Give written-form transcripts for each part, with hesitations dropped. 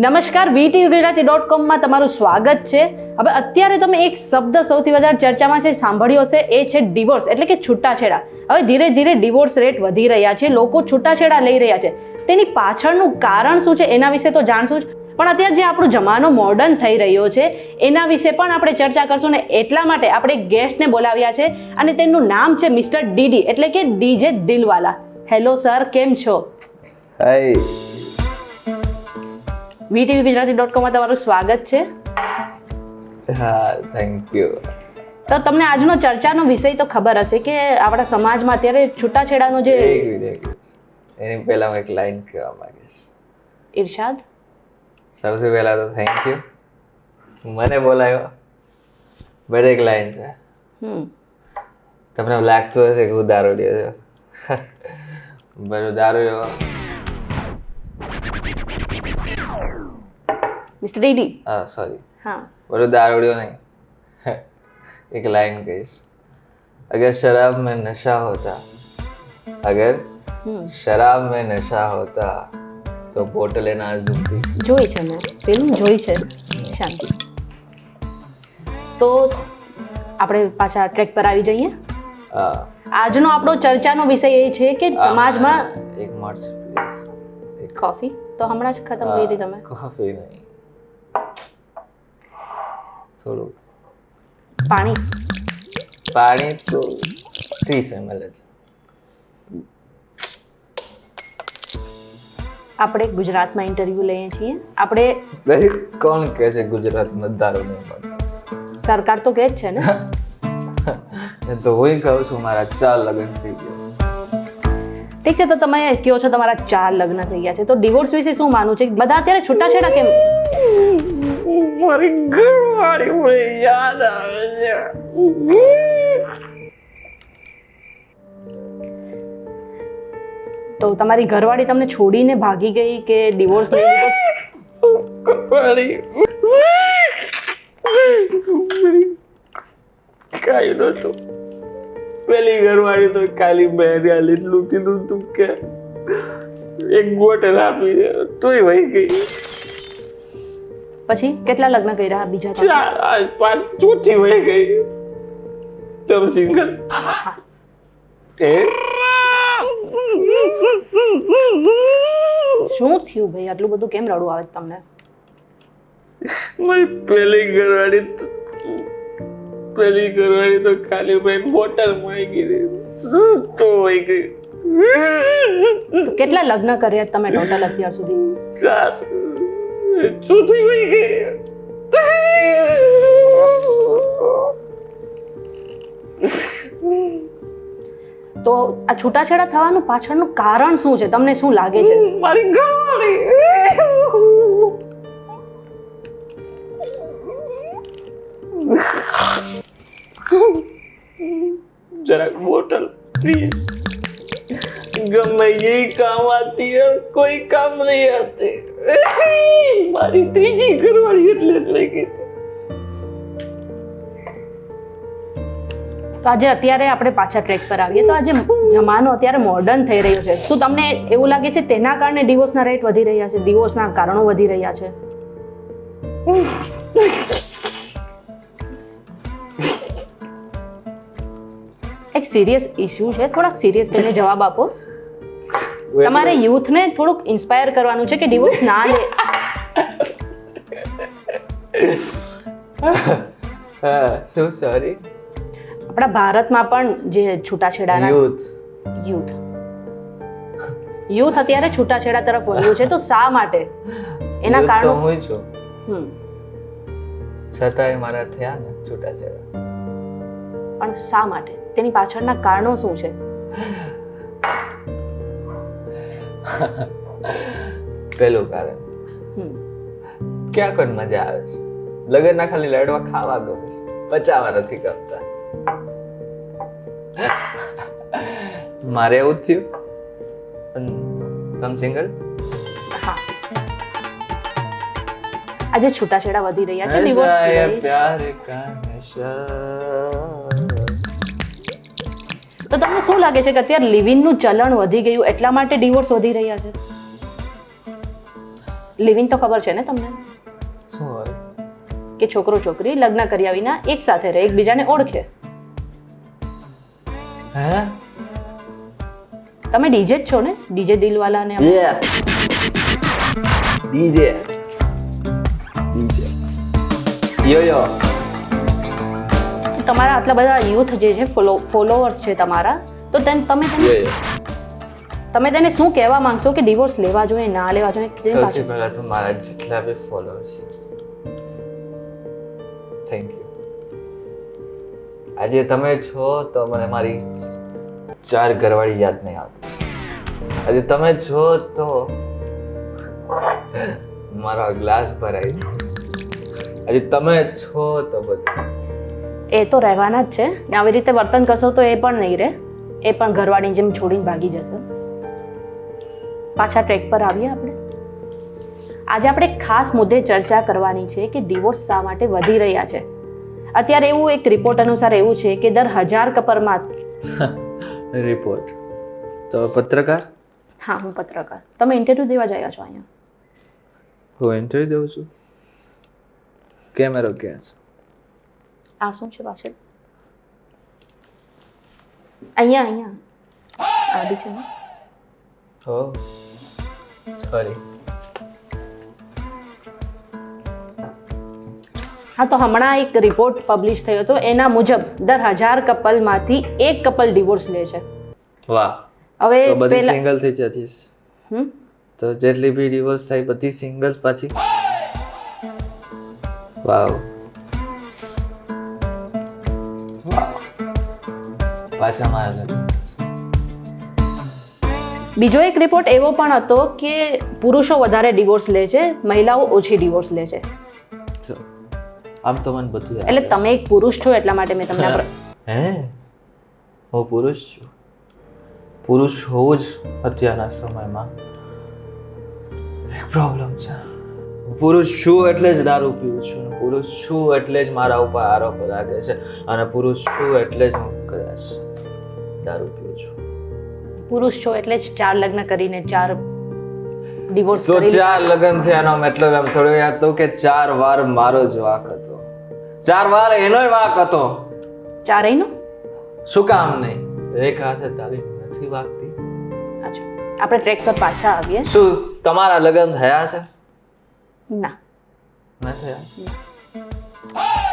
નમસ્કાર, VTUgujarati.com તમારું સ્વાગત છે. હવે અત્યારે તમે એક શબ્દ સૌથી વધારે ચર્ચામાં છે, સાંભળ્યો હશે, એ છે ડિવોર્સ, એટલે કે છૂટાછેડા. હવે ધીરે ધીરે ડિવોર્સ રેટ વધી રહ્યા છે, લોકો છૂટાછેડા લઈ રહ્યા છે. તેની પાછળનું કારણ શું છે એના વિશે તો જાણશું જ, પણ અત્યારે જે આપણો જમાનો મોડર્ન થઈ રહ્યો છે એના વિશે પણ આપણે ચર્ચા કરશું ને એટલા માટે આપણે એક ગેસ્ટને બોલાવ્યા છે અને તેમનું નામ છે મિસ્ટર ડીડી, એટલે કે ડીજે દિલવાલા. હેલો સર, કેમ છો? હાય. VTUgujarati.com તમારું સ્વાગત છે. હા, થેન્ક યુ. તો તમને આજનો ચર્ચાનો વિષય તો ખબર હશે કે આપણા સમાજમાં અત્યારે છૂટાછેડાનો જે એની પહેલા હું એક લાઈન કહેવા માંગીશ. ઇરશાદ. સૌથી પહેલા તો થેન્ક યુ, મને બોલાયો. બટ એક લાઈન છે, તમને લાગતું હશે કે હું દારૂડિયો છું. બટ દારૂડિયો મિસ્ટર ડીડી. સોરી, હા, બટ દારૂડિયો નહીં. एक लाइन कहीश, अगर शराब में नशा होता, अगर शराब में नशा होता तो बोतल ना ઝૂમતી. જોઈ છે મેં, ફિલ્મ જોઈ છે. શાંતિ. તો આપણે પાછા ટ્રેક પર આવી જઈએ. આજનો આપણો ચર્ચાનો વિષય એ છે કે સમાજમાં એક મળશે પ્લીઝ. કોફી તો હમણાં જ ખતમ કરી હતી તમે. કોફી નહીં, થોડું પાણી તો 30 ml જ. આપણે ગુજરાતમાં ઇન્ટરવ્યુ લઈએ છીએ. આપણે કોણ કહે છે ગુજરાતમાં દારૂ નહીં મળતો? સરકાર તો કહે જ છે ને. તો હું કહું છું મારા 4 લગ્ન થઈ ગયા. ઠીક છે, તો તમે કહો છો તમારા 4 લગ્ન થઈ ગયા છે, તો ડિવોર્સ વિશે શું માનવું છે? બધા અત્યારે છૂટાછેડા કેમ? મારી ઘરવાળી મને યાદ આવે છે. તો તમારી ઘરવાળી તમને છોડીને ભાગી ગઈ કે ડિવોર્સ લઈ લીધો? ઘરવાળી કાંઈ નહોતું. પેલી ઘરવાળી તો ખાલી બહેર્યા એટલું કીધું તું કે એક બોટલ આપી દે, તોય વહી ગઈ. પછી કેટલા લગ્ન કર્યા બીજા? 4 5 ચોથી વહી ગઈ. તમ સિંગલ. શું થયું ભાઈ, આટલું બધું કેમ રડવું આવે તમને? મારી પેલી ઘરવાળી તો ખાલી ભાઈ બોટલ મૂકી ગઈ તો વહી ગઈ. કેટલા લગ્ન કર્યા તમે ટોટલ અત્યાર સુધી? 4. ચોથી વહી ગઈ. તો આ છૂટાછેડા થવાનું પાછળનું કારણ શું છે? તમને શું લાગે છે? મારી ઘરવાળી. જરાક બોટલ પ્લીઝ. ગમે એ કામ આતી હે, કોઈ કામ નહીં આતી. મારી ત્રીજી ઘરવાળી એટલે જ લઈ ગઈ. તો આજે અત્યારે આપણે પાછા ટ્રેક પર આવીએ. તો આજે જમાનો અત્યારે મોડર્ન થઈ રહ્યો છે, શું તમને એવું લાગે છે તેના કારણે ડિવોર્સના રેટ વધી રહ્યા છે, ડિવોર્સના કારણો વધી રહ્યા છે? એક સિરિયસ ઇશ્યુ છે, થોડાક સિરિયસ થઈને જવાબ આપો. તમારે યુથને થોડુંક ઇન્સ્પાયર કરવાનું છે કે ડિવોર્સ ના લે. શું સોરી? આપણા ભારતમાં પણ જે છૂટાછેડાના યુથ અત્યારે છૂટાછેડા તરફ વળ્યું છે, તો શા માટે? એના કારણો હું છું, છતાંય મારા થયા ને છૂટાછેડા. પણ શા માટે? તેની પાછળના કારણો શું છે? પેલું કારણ, ક્યાં કોઈ મજા આવે છે. લગનના ખાલી લડવા ખાવા ગમે છે, પચાવવા નથી ગમતા. મારે એવું જ થયું. સમ સિંગલ. હા, આજે છૂટાછેડા વધી રહ્યા છે, ડિવોર્સ પ્યાર કા નશા. તો તમને શું લાગે છે કે અત્યારે લિવિંગનું ચલણ વધી ગયું એટલા માટે ડિવોર્સ વધી રહ્યા છે? લિવિંગ તો ખબર છે ને તમને શું હોય? કે છોકરો છોકરી લગ્ન કર્યા વિના એક સાથે રહે, એકબીજાને ઓળખે. હે? તમે ડીજે જ છો ને, ડીજે દિલવાલા ને ડીજે યો તમારા આટલા બધા યુથ જે છે ફોલોવર્સ છે તમારા, તો તમે તેને શું કહેવા માંગશો કે ડિવોર્સ લેવા જોઈએ ના લેવા જોઈએ? સૌથી પહેલા તો મારા જેટલા બી ફોલોઅર્સ, થેન્ક યુ. આજે તમે છો તો મને મારી 4 ઘરવાળી યાદ નહીં આવતી. આજે તમે છો તો મારો ગ્લાસ ભરાઈ ગયો. આજે તમે છો તો બધું. એ તો રહેવાના જ છે ને. આવી રીતે વર્તન કરશો તો એ પણ નહીં રહે, એ પણ ઘરવાળીની જેમ છોડીને ભાગી જશે. પાછા ટ્રેક પર આવીએ આપણે. આજે આપણે ખાસ મુદ્દે ચર્ચા કરવાની છે કે ડિવોર્સ શા માટે વધી રહ્યા છે. અત્યારે એવું એક રિપોર્ટ અનુસાર એવું છે કે દર 1000 કપલમાં રિપોર્ટ તો પત્રકાર? હા, હું પત્રકાર. તમે ઇન્ટરવ્યુ દેવા જયા છો અહીંયા? હું ઇન્ટરવ્યુ દઉં છું. કેમેરો ક્યાં છે? આ શું છે પાછળ? અહીંયા આ બી છે ને? ઓ સોરી. હા, તો હમણાં એક રિપોર્ટ પબ્લિશ થયો હતો. એના મુજબ દર 1000 કપલમાંથી એક કપલ ડિવોર્સ લે છે. વાહ. હવે તો બધી સિંગલ થઈ જતીશ. તો જેટલી બી ડિવોર્સ થાય બધી સિંગલ પાછી. વાવ. પાછા મારા. બીજો એક રિપોર્ટ એવો પણ હતો કે પુરુષો વધારે ડિવોર્સ લે છે, મહિલાઓ ઓછી ડિવોર્સ લે છે. આમ તો મને બધું એટલે તમે એક પુરુષ છો એટલા માટે મેં તમને હે હું પુરુષ છું. પુરુષ હોવું જ અત્યારના સમયમાં એક પ્રોબ્લેમ છે. પુરુષ છું એટલે જ દારૂ પીવું છું, પુરુષ છું એટલે જ મારા ઉપર આરોપ લાગે છે, અને પુરુષ છું એટલે જ હું કદાચ દારૂ પીવું છું. પુરુષ છો એટલે જ 4 લગ્ન કરીને 4 ડિવોર્સ તો 4 લગ્ન થયાનો મતલબ એમ થોડું યાદ તો કે 4 વાર મારો જ વાંક હતો, 4 વાર એનોય વાંક હતો. 4 નો શું કામ નહીં? એક હાથે તાળી નથી વાગતી. અચ્છા, આપણે ટ્રેક પર પાછા આવીએ. શું તમારા લગ્ન થયા છે? ના, ન થયા.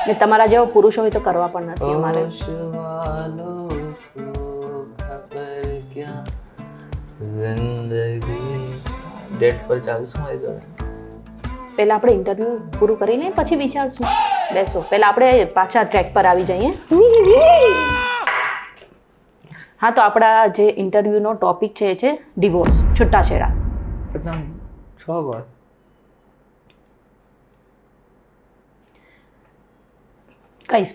ને તમારા જેવો પુરુષ હોય તો કરવા પણ નથી અમારે. જિંદગી ડેટ પર ચાલશું મારી જોડે. પહેલા આપણે ઇન્ટરવ્યુ પૂરું કરી લઈએ પછી વિચારશું. બેસો, પહેલા આપણે પાછા ટ્રેક પર આવી જઈએ. હા, તો આપણા જે ઇન્ટરવ્યુનો ટોપિક છે એ છે ડિવોર્સ, છૂટાછેડા.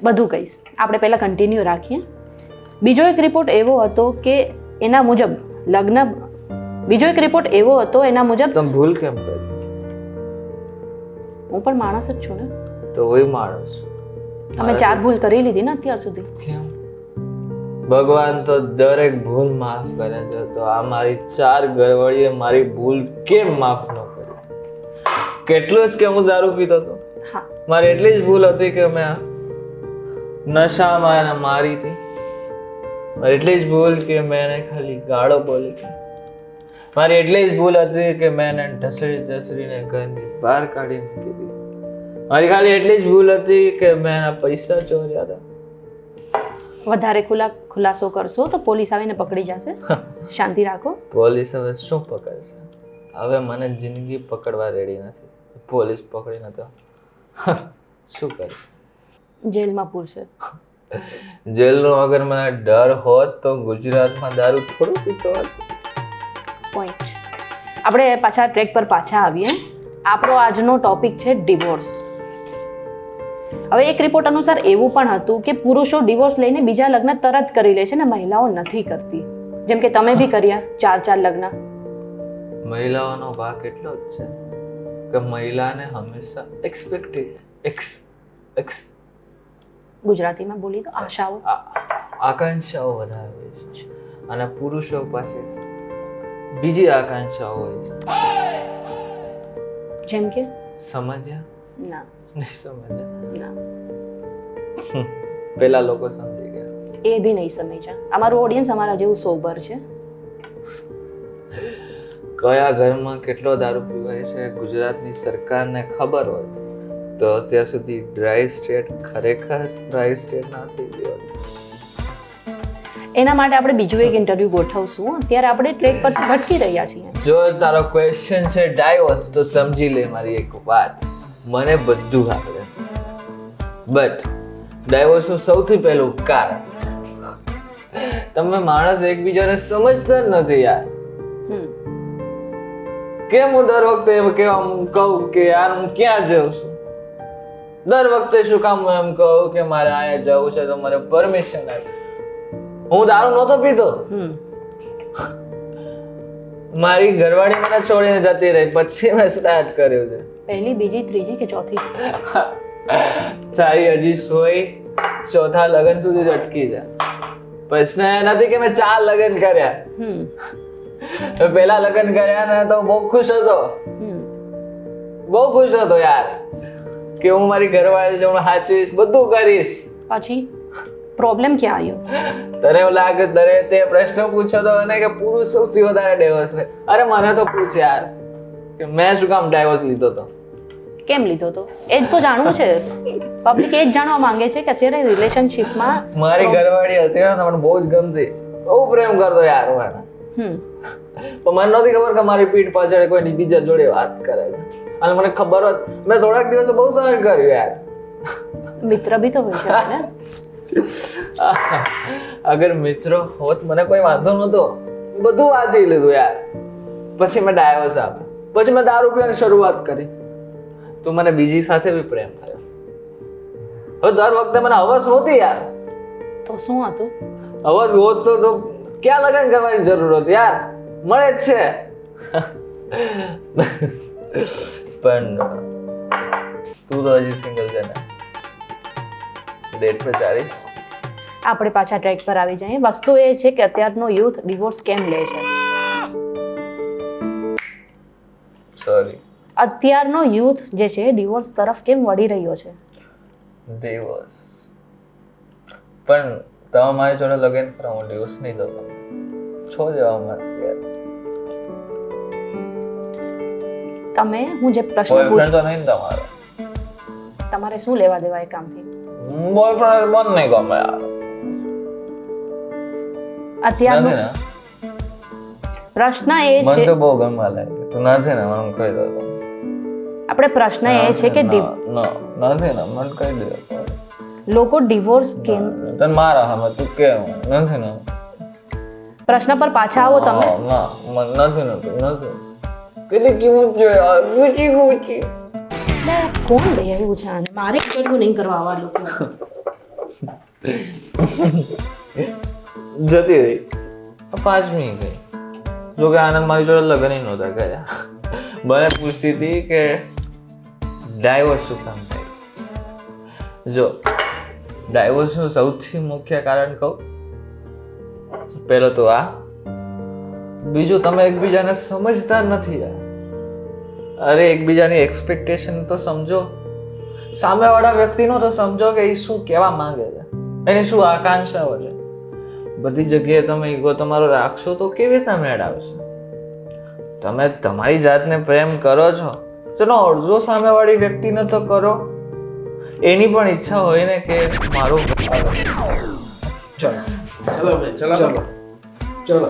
બધું કહીશ. આપણે પહેલા કન્ટિન્યુ રાખીએ. બીજો એક રિપોર્ટ એવો હતો કે એના મુજબ એના મુજબ તમે ભૂલ કેમ કરી? હું પણ માણસ જ છું ને. તો હોય માણસ. તમે 4 ભૂલ કરી લીધી ને અત્યાર સુધી. કેમ? ભગવાન તો દરેક ભૂલ માફ કરે છે, તો આ મારી 4 ઘરવાળીએ મારી ભૂલ કેમ માફ ન કરી? કેટલું જ કે હું દારૂ પીતો હતો. હા, મારી એટલી જ ભૂલ હતી કે મેં નશામાં એને મારી હતી. મારી એટલી જ ભૂલ કે મેં એને ખાલી ગાળો બોલી હતી. મારી એટલી જ ભૂલ હતી કે મેં એને ઢસડીને ઘરની બહાર કાઢી મૂકી હતી. મારી ખાલી એટલી જ ભૂલ હતી કે મેં એના પૈસા ચોર્યા હતા. વધારે ખુલાસો કરશો તો પોલીસ આવીને પકડી જશે. શાંતિ રાખો. પોલીસ હવે શું પકડશે? હવે મને જિંદગી પકડવા રેડી નથી. પોલીસ પકડી ન તો શું કરશે? જેલમાં પૂરશે. જેલનો અગર મને ડર હોત તો ગુજરાતમાં દારૂ થોડું પીતો હોત. પોઈન્ટ. આપણે પાછા ટ્રેક પર પાછા આવીએ. આપણો આજનો ટોપિક છે ડિવોર્સ. હવે એક રિપોર્ટ અનુસાર એવું પણ હતું કે પુરુષો ડિવોર્સ લઈને બીજા લગ્ન તરત કરી લે છે ને મહિલાઓ નથી કરતી. જેમ કે તમે બી કર્યા 4 લગ્ન. મહિલાઓનો ભાગ એટલો જ છે કે મહિલાને હંમેશા ગુજરાતીમાં બોલી તો આકાંક્ષાઓ વધારે હોય છે, અને પુરુષો પાસે બીજી આકાંક્ષાઓ હોય છે. જેમ કે સમજ્યા? ના નહીં સમજ્યા? ના પેલા લોકો સમજી ગયા. એ બી નહીં સમજ્યા. અમારું ઓડિયન્સ અમારા જેવું સોબર છે. કયા ઘરમાં કેટલો દારૂ પીવાય છે ગુજરાતની સરકારને ખબર હોત તો અત્યાર સુધી ડ્રાય સ્ટેટ ખરેખર ડ્રાય સ્ટેટ ના થઈ ગયો હોત. એના માટે આપણે બીજું એક ઇન્ટરવ્યુ ગોઠવશું. અત્યારે આપણે ટ્રેક પર ભટકી રહ્યા છીએ. જો તારો ક્વેશ્ચન છે ડાયવોર્સ તો સમજી લે મારી એક વાત, મને બધું આવડે, બટ ડાયવોર્સનું સૌથી પહેલું કારણ તમે માણસ એકબીજાને સમજતા જ નથી યાર. કેમ હું દર વખતે એમ કહેવા કહું કે યાર હું ક્યાં જાઉં છું, દર વખતે શું કામ હું એમ કહું કે મારે અહીંયા જવું છે તો મને પરમિશન આપ. હું દારૂ નહોતો પીતો, મારી ઘરવાળી મને છોડીને જતી રહી પછી મેં સ્ટાર્ટ કર્યું છે. પહેલી, બીજી, ત્રીજી કે ચોથી? તારી હજી સોય ચોથા લગ્ન સુધી જ અટકી જાય. પ્રશ્ન એ નથી કે મેં 4 લગ્ન કર્યા. તો પહેલા લગ્ન કર્યા ને તો બહુ ખુશ હતો, બહુ ખુશ હતો યાર કે હું મારી ઘરવાળી છે, હું સાચવીશ, બધું કરીશ. પછી પ્રોબ્લેમ ક્યાં આવ્યો? તને એવું લાગે તને તે પ્રશ્ન પૂછ્યો તો અને કે પુરુષ સૌથી વધારે ડાયવોર્સ લે. અરે મને તો પૂછ યાર કે મેં શું કામ ડાયવોર્સ લીધો તો, કેમ લીધો તો? એ જ તો જાણવું છે. પબ્લિક એ જ જાણવા માંગે છે કે અત્યારે રિલેશનશિપમાં મારી ઘરવાળી હતી ને મને બહુ જ ગમતી, બહુ પ્રેમ કરતો યાર હું એને. પણ મને નહોતી ખબર કે મારી પીઠ પાછળ કોઈ બીજા જોડે વાત કરે છે. અને મને ખબર હોત મેં થોડાક દિવસે બહુ સહન કર્યું યાર. મિત્ર બી તો હોય છે ને. અગર મિત્રો હોત મને કોઈ વાંધો નહોતો, બધું વાંચી લીધું યાર. પછી મેં ડાયવોર્સ આપ્યો, પછી મેં દારૂ પીવાની શરૂઆત કરી તો મને બીજી સાથે બી પ્રેમ થયો. હવે દર વખતે મને હવસ નહોતી યાર. તો શું હતું? હવસ હોત તો ક્યાં લગ્ન કરવાની જરૂર હતી યાર, મળે જ છે. પણ તું તો હજી સિંગલ છે ને, ડેટ પર ચાલીશ. આપણે પાછા ટ્રેક પર આવી જઈએ. વસ્તુ એ છે કે અત્યારનો યુથ ડિવોર્સ કેમ લે છે? સોરી, અત્યારનો યુથ જે છે ડિવોર્સ તરફ કેમ વળી રહ્યો છે? ડિવોર્સ. પણ તમે મારી જોડે લગ્ન કરો, હું ડિવોર્સ નહીં દઉં. છો જવા મસ્ત યાર. તમે હું જે પ્રશ્ન બોયફ્રેન્ડ તો નહીં ને તમારો? તમારે શું લેવા દેવા એ કામથી? બોયફ્રેન્ડ મન નહીં ગમે યાર. અત્યારનો નથી ને? પ્રશ્ન એ મને છે, તો બહુ ગમવા લાગે. તું નથી ને મને કહી દો. આપણે પ્રશ્ન એ છે કે નથી ને મને કહી દે. લોકો ડિવોર્સ કેમ? તને મારા સામે તું કેમ નથી ને? પ્રશ્ન પર પાછા આવો તમે. ના મને નથી નથી. કેટલી કિંમત છે યાર, ઊંચી ઊંચી. કોણ લઈ આવ્યું છે આને? મારે ઇન્ટરવ્યુ નહીં કરવા આવા લોકો. જતી રહી 5મી ગઈ. જો કે આનંદ મારી જોડે લગ્ન નહોતા કર્યા. મને પૂછતી હતી કે ડાયવોર્સ શું કામ થાય. જો ડાયવોર્સનું સૌથી મુખ્ય કારણ કહું, પહેલો તો આ, બીજું તમે એકબીજાને સમજતા નથી યાર. અરે એકબીજાની એક્સપેક્ટેશન તો સમજો, સામેવાળા વ્યક્તિનો તો સમજો કે એ શું કહેવા માંગે છે, એની શું આકાંક્ષાઓ છે. બધી જગ્યાએ તમે ઈગો તમારો રાખશો તો કેવી રીતના મેળ આવશે? તમે તમારી જાતને પ્રેમ કરો છો, ચલો અડધો સામેવાળી વ્યક્તિને તો કરો. એની પણ ઈચ્છા હોય ને કે મારું. ચલો ચલો ચલો ચલો.